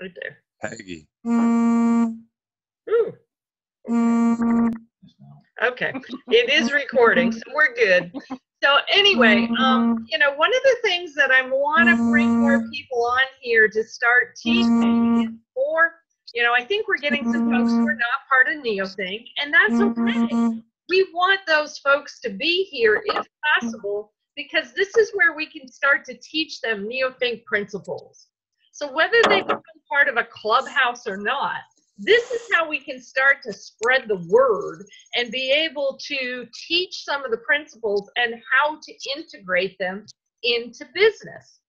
right there. Peggy. Ooh. Okay, it is recording, so we're good. So anyway, you know, one of the things that I want to bring more people on here to start teaching is for, you know, I think we're getting some folks who are not part of NeoThink, and that's okay. We want those folks to be here if possible, because this is where we can start to teach them NeoThink principles. So whether they become part of a clubhouse or not, this is how we can start to spread the word and be able to teach some of the principles and how to integrate them into business.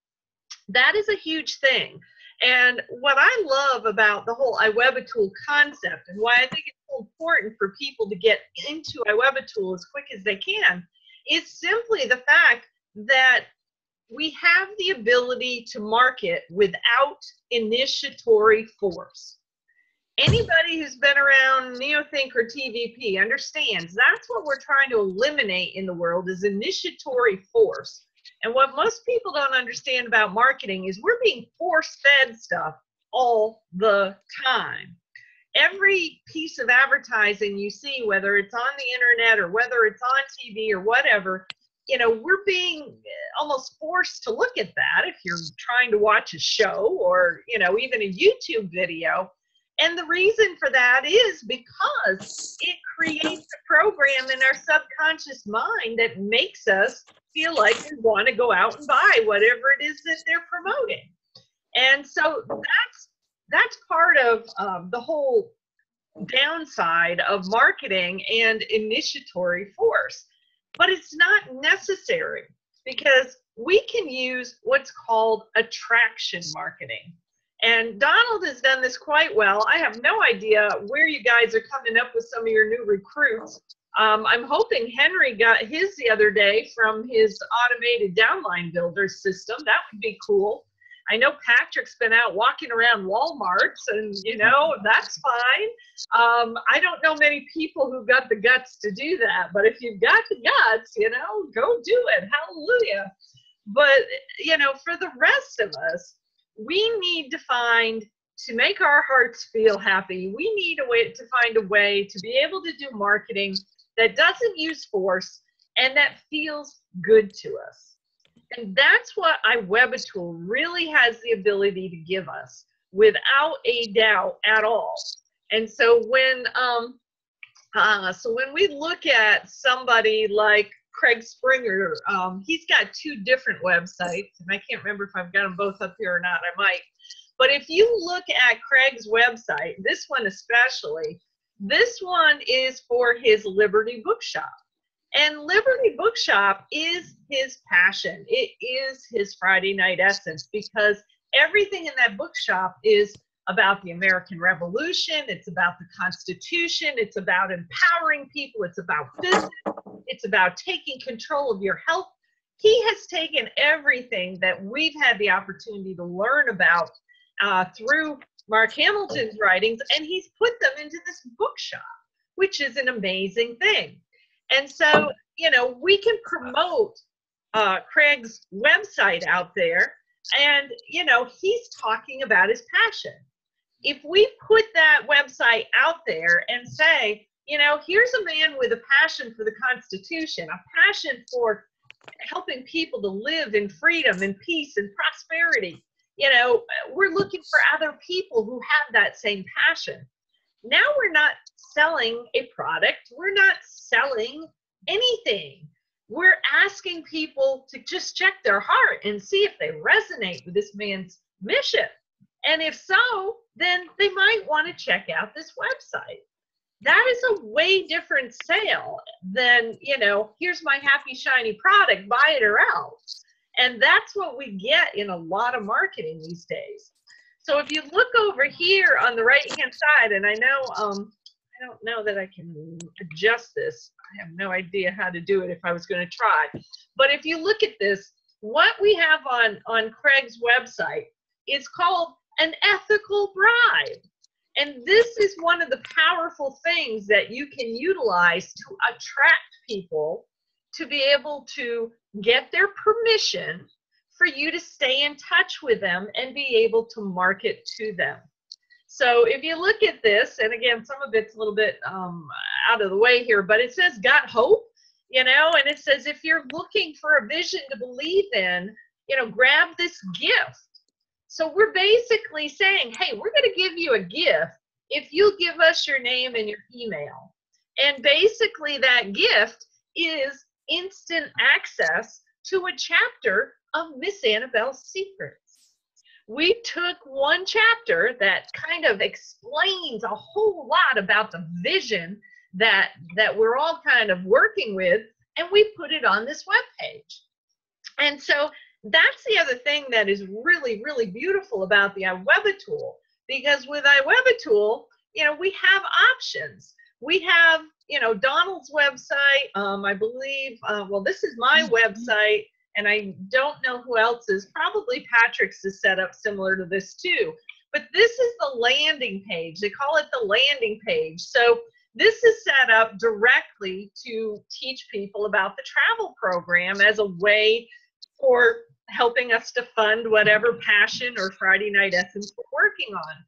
That is a huge thing. And what I love about the whole iWebAtool concept, and why I think it's so important for people to get into iWebAtool as quick as they can, is simply the fact that we have the ability to market without initiatory force. Anybody who's been around NeoThink or TVP understands that's what we're trying to eliminate in the world is initiatory force. And what most people don't understand about marketing is we're being force-fed stuff all the time. Every piece of advertising you see, whether it's on the internet or whether it's on TV or whatever, you know, we're being almost forced to look at that if you're trying to watch a show or, you know, even a YouTube video. And the reason for that is because it creates a program in our subconscious mind that makes us feel like we want to go out and buy whatever it is that they're promoting. And so that's part of the whole downside of marketing and initiatory force. But it's not necessary because we can use what's called attraction marketing. And Donald has done this quite well. I have no idea where you guys are coming up with some of your new recruits. I'm hoping Henry got his the other day from his automated downline builder system. That would be cool. I know Patrick's been out walking around Walmarts, and you know, that's fine. I don't know many people who got the guts to do that, but if you've got the guts, you know, go do it. Hallelujah. But, you know, for the rest of us, we need to make our hearts feel happy. We need to find a way to be able to do marketing that doesn't use force and that feels good to us. And that's what iWebAtool really has the ability to give us without a doubt at all. And so when we look at somebody like Craig Springer, he's got two different websites, and I can't remember if I've got them both up here or not. I might. But if you look at Craig's website, this one especially, this one is for his Liberty Bookshop. And Liberty Bookshop is his passion. It is his Friday night essence, because everything in that bookshop is about the American Revolution. It's about the Constitution. It's about empowering people. It's about business. It's about taking control of your health. He has taken everything that we've had the opportunity to learn about through Mark Hamilton's writings, and he's put them into this bookshop, which is an amazing thing. And so, you know, we can promote Craig's website out there, and, you know, he's talking about his passion. If we put that website out there and say, you know, here's a man with a passion for the Constitution, a passion for helping people to live in freedom and peace and prosperity. You know, we're looking for other people who have that same passion. Now we're not selling a product. We're not selling anything. We're asking people to just check their heart and see if they resonate with this man's mission. And if so, then they might want to check out this website. That is a way different sale than, you know, here's my happy, shiny product, buy it or else. And that's what we get in a lot of marketing these days. So if you look over here on the right-hand side, and I know, I don't know that I can adjust this. I have no idea how to do it if I was going to try. But if you look at this, what we have on Craig's website is called an ethical bribe. And this is one of the powerful things that you can utilize to attract people to be able to get their permission for you to stay in touch with them and be able to market to them. So if you look at this, and again, some of it's a little bit out of the way here, but it says got hope, you know, and it says if you're looking for a vision to believe in, you know, grab this gift. So we're basically saying, hey, we're going to give you a gift if you give us your name and your email. And basically that gift is instant access to a chapter of Miss Annabelle's Secrets. We took one chapter that kind of explains a whole lot about the vision that we're all kind of working with, and we put it on this webpage. And so that's the other thing that is really, really beautiful about the iWebAtool, because with iWebAtool, you know, we have options. We have, you know, Donald's website, I believe, well, this is my website, and I don't know who else's. Probably Patrick's is set up similar to this too. But this is the landing page. They call it the landing page. So this is set up directly to teach people about the travel program as a way for helping us to fund whatever passion or Friday Night Essence we're working on.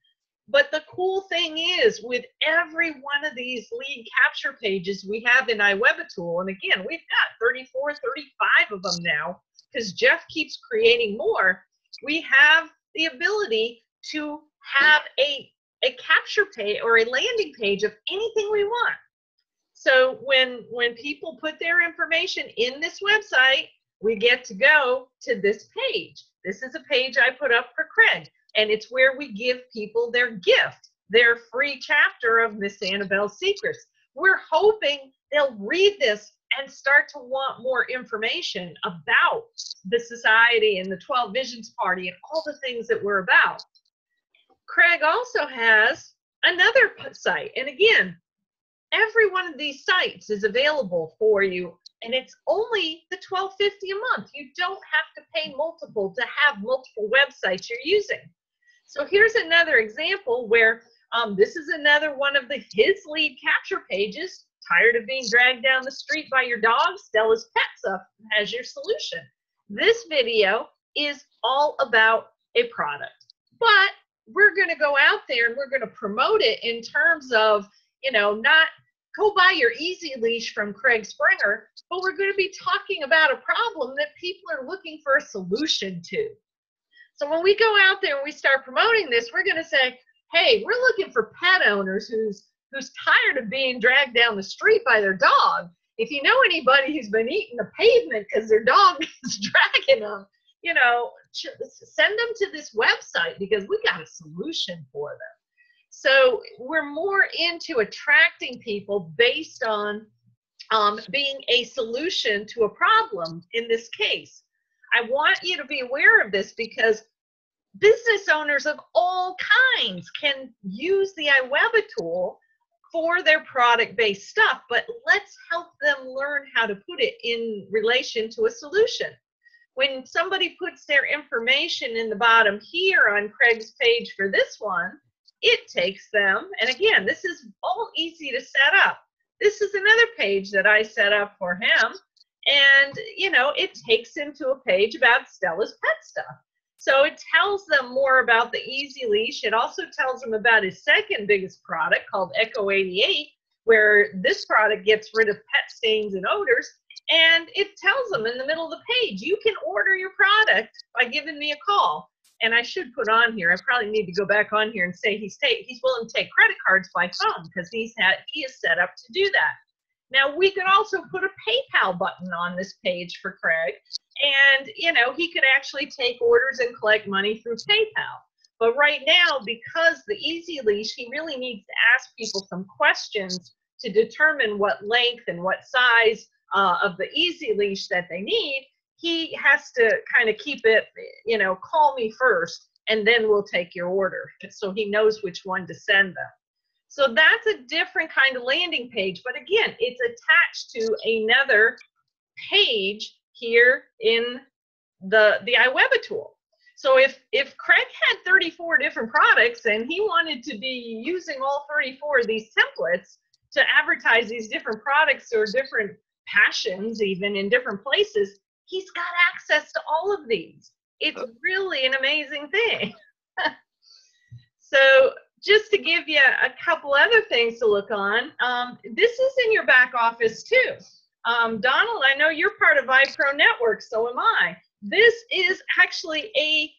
But the cool thing is, with every one of these lead capture pages we have in iWebAtool, and again, we've got 34, 35 of them now, because Jeff keeps creating more, we have the ability to have a capture page or a landing page of anything we want. So when people put their information in this website, we get to go to this page. This is a page I put up for Craig, and it's where we give people their gift, their free chapter of Miss Annabelle's Secrets. We're hoping they'll read this and start to want more information about the society and the 12 Visions Party and all the things that we're about. Craig also has another site, and again, every one of these sites is available for you, and it's only the $12.50 a month. You don't have to pay multiple to have multiple websites you're using. So here's another example where this is another one of his lead capture pages. Tired of being dragged down the street by your dog? Stella's Pet Stuff has your solution. This video is all about a product, but we're going to go out there and we're going to promote it in terms of, you know, not go buy your Easy Leash from Craig Springer, but we're going to be talking about a problem that people are looking for a solution to. So when we go out there and we start promoting this, we're going to say, hey, we're looking for pet owners who's tired of being dragged down the street by their dog. If you know anybody who's been eating the pavement because their dog is dragging them, you know, send them to this website because we got a solution for them. So we're more into attracting people based on being a solution to a problem in this case. I want you to be aware of this because business owners of all kinds can use the iWebAtool for their product-based stuff, but let's help them learn how to put it in relation to a solution. When somebody puts their information in the bottom here on Craig's page for this one, it takes them, and again, this is all easy to set up. This is another page that I set up for him, and you know, it takes him to a page about Stella's Pet Stuff. So it tells them more about the Easy Leash. It also tells them about his second biggest product called Echo 88, where this product gets rid of pet stains and odors. And it tells them in the middle of the page, you can order your product by giving me a call. And I should put on here, I probably need to go back on here and say he's willing to take credit cards by phone because he is set up to do that. Now we could also put a PayPal button on this page for Craig, and you know, he could actually take orders and collect money through PayPal. But right now, because the Easy Leash, he really needs to ask people some questions to determine what length and what size of the Easy Leash that they need. He has to kind of keep it, you know, call me first, and then we'll take your order, so he knows which one to send them. So that's a different kind of landing page, but again, it's attached to another page here in the iWebAtool. So if Craig had 34 different products and he wanted to be using all 34 of these templates to advertise these different products or different passions even in different places, he's got access to all of these. It's really an amazing thing. So just to give you a couple other things to look on, this is in your back office too. Donald, I know you're part of iPro Network, so am I. This is actually a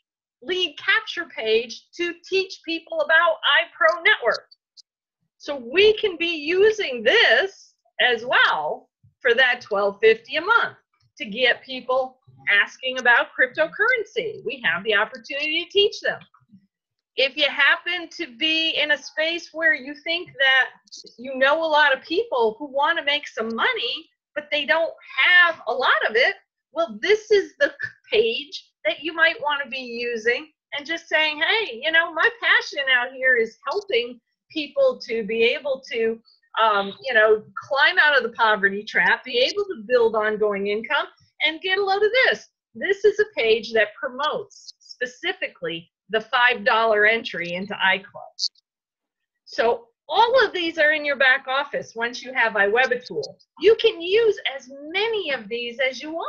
lead capture page to teach people about iPro Network. So we can be using this as well for that $12.50 a month to get people asking about cryptocurrency. We have the opportunity to teach them. If you happen to be in a space where you think that you know a lot of people who want to make some money, but they don't have a lot of it, well, this is the page that you might want to be using and just saying, hey, you know, my passion out here is helping people to be able to, you know, climb out of the poverty trap, be able to build ongoing income, and get a load of this. This is a page that promotes specifically the $5 entry into iClub. So all of these are in your back office once you have iWebitool. You can use as many of these as you want.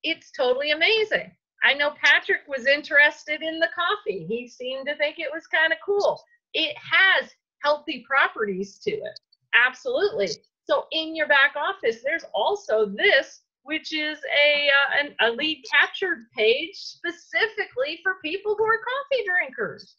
It's totally amazing. I know Patrick was interested in the coffee. He seemed to think it was kind of cool. It has healthy properties to it. Absolutely. So in your back office, there's also this, which is a lead captured page specifically for people who are coffee drinkers.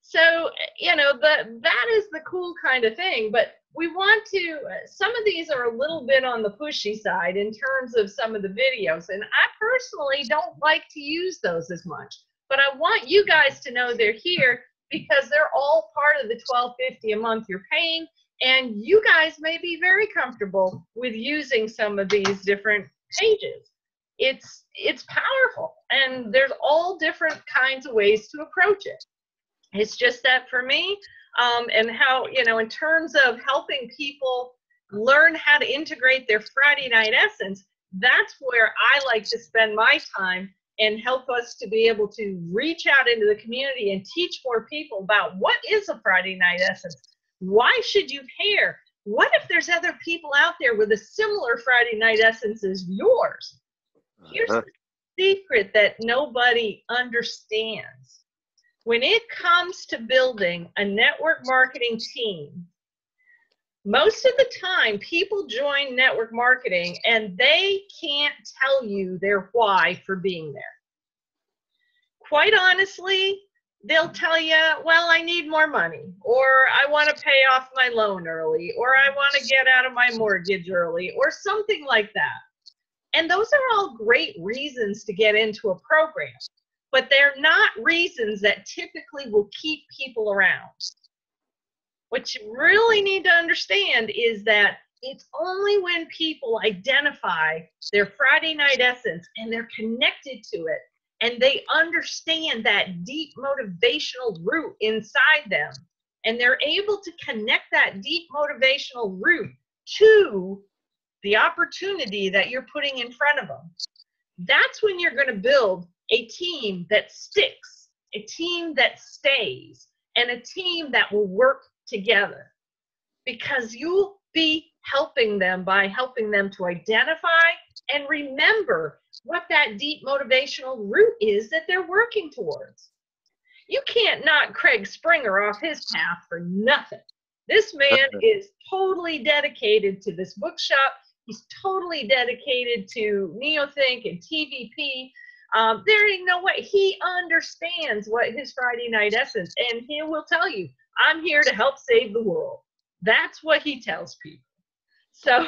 So, you know, that is the cool kind of thing. But we want to, some of these are a little bit on the pushy side in terms of some of the videos. And I personally don't like to use those as much. But I want you guys to know they're here because they're all part of the $12.50 a month you're paying. And you guys may be very comfortable with using some of these different pages. It's powerful, and there's all different kinds of ways to approach it. It's just that for me, and how, you know, in terms of helping people learn how to integrate their Friday night essence, that's where I like to spend my time and help us to be able to reach out into the community and teach more people about what is a Friday night essence. Why should you care? What if there's other people out there with a similar Friday night essence as yours? Here's the secret that nobody understands. When it comes to building a network marketing team, most of the time people join network marketing and they can't tell you their why for being there. Quite honestly, they'll tell you, well, I need more money, or I want to pay off my loan early, or I want to get out of my mortgage early, or something like that. And those are all great reasons to get into a program, but they're not reasons that typically will keep people around. What you really need to understand is that it's only when people identify their Friday night essence and they're connected to it, and they understand that deep motivational root inside them, and they're able to connect that deep motivational root to the opportunity that you're putting in front of them. That's when you're going to build a team that sticks, a team that stays, and a team that will work together. Because you'll be helping them by helping them to identify and remember what that deep motivational root is that they're working towards. You can't knock Craig Springer off his path for nothing. This man is totally dedicated to this bookshop. He's totally dedicated to Neothink and TVP. There ain't no way. He understands what his Friday night essence, and he will tell you, I'm here to help save the world. That's what he tells people. So,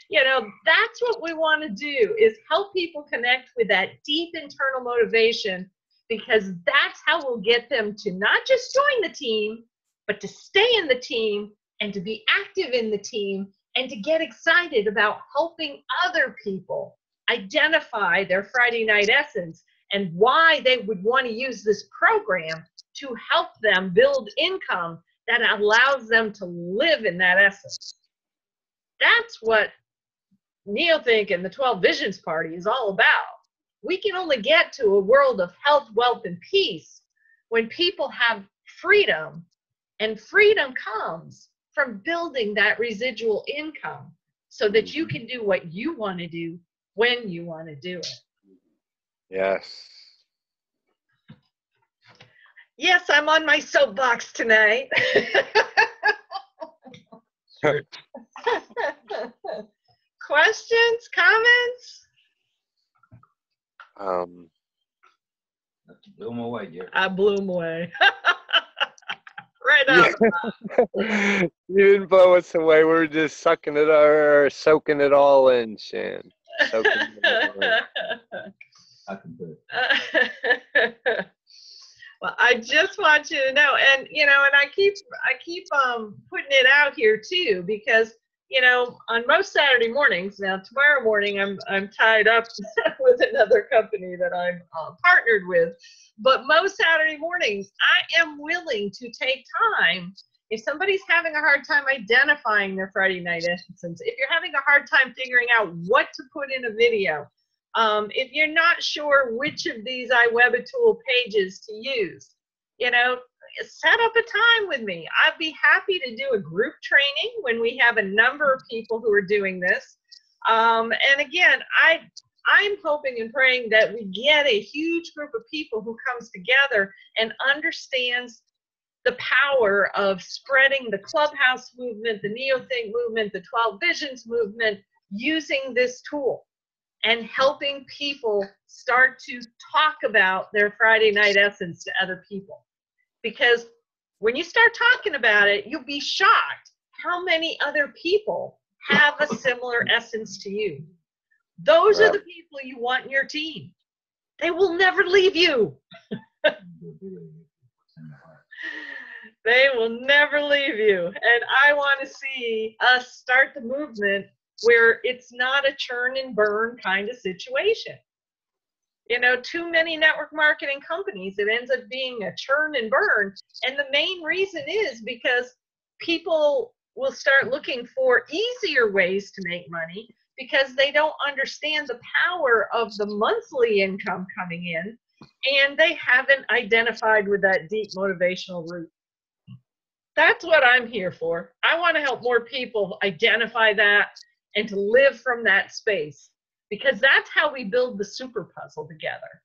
you know, that's what we want to do, is help people connect with that deep internal motivation, because that's how we'll get them to not just join the team, but to stay in the team and to be active in the team and to get excited about helping other people identify their Friday night essence and why they would want to use this program to help them build income that allows them to live in that essence. That's what Neothink and the 12 Visions Party is all about. We can only get to a world of health, wealth, and peace when people have freedom, and freedom comes from building that residual income so that you can do what you want to do when you want to do it. Yes. Yes, I'm on my soapbox tonight. Questions, comments? Blew them away, Jerry. I blew them away. Right on. You didn't blow us away. We were just sucking it or soaking it all in, Shan. Soaking it all in. I can do it. Well, I just want you to know, and you know, and I keep putting it out here too, because you know, on most Saturday mornings. Now, tomorrow morning, I'm tied up with another company that I'm partnered with, but most Saturday mornings, I am willing to take time. If somebody's having a hard time identifying their Friday night essence, if you're having a hard time figuring out what to put in a video, if you're not sure which of these iWebitool pages to use, you know, set up a time with me. I'd be happy to do a group training when we have a number of people who are doing this. And again, I'm hoping and praying that we get a huge group of people who comes together and understands the power of spreading the Clubhouse movement, the NeoThink movement, the 12 Visions movement, using this tool and helping people start to talk about their Friday night essence to other people. Because when you start talking about it, you'll be shocked how many other people have a similar essence to you. Those are the people you want in your team. They will never leave you. They will never leave you. And I want to see us start the movement where it's not a churn and burn kind of situation. You know, too many network marketing companies, it ends up being a churn and burn. And the main reason is because people will start looking for easier ways to make money because they don't understand the power of the monthly income coming in, and they haven't identified with that deep motivational root. That's what I'm here for. I want to help more people identify that and to live from that space, because that's how we build the super puzzle together.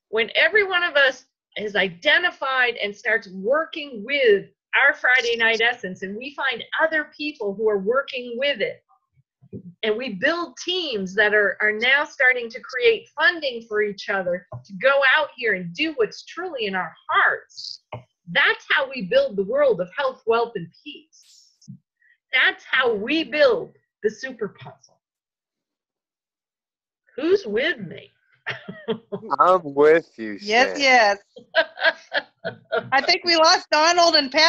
When every one of us is identified and starts working with our Friday night essence, and we find other people who are working with it, and we build teams that are now starting to create funding for each other to go out here and do what's truly in our hearts, that's how we build the world of health, wealth, and peace. That's how we build the super puzzle. Who's with me? I'm with you, Shan. Yes, yes. I think we lost Donald and Pat.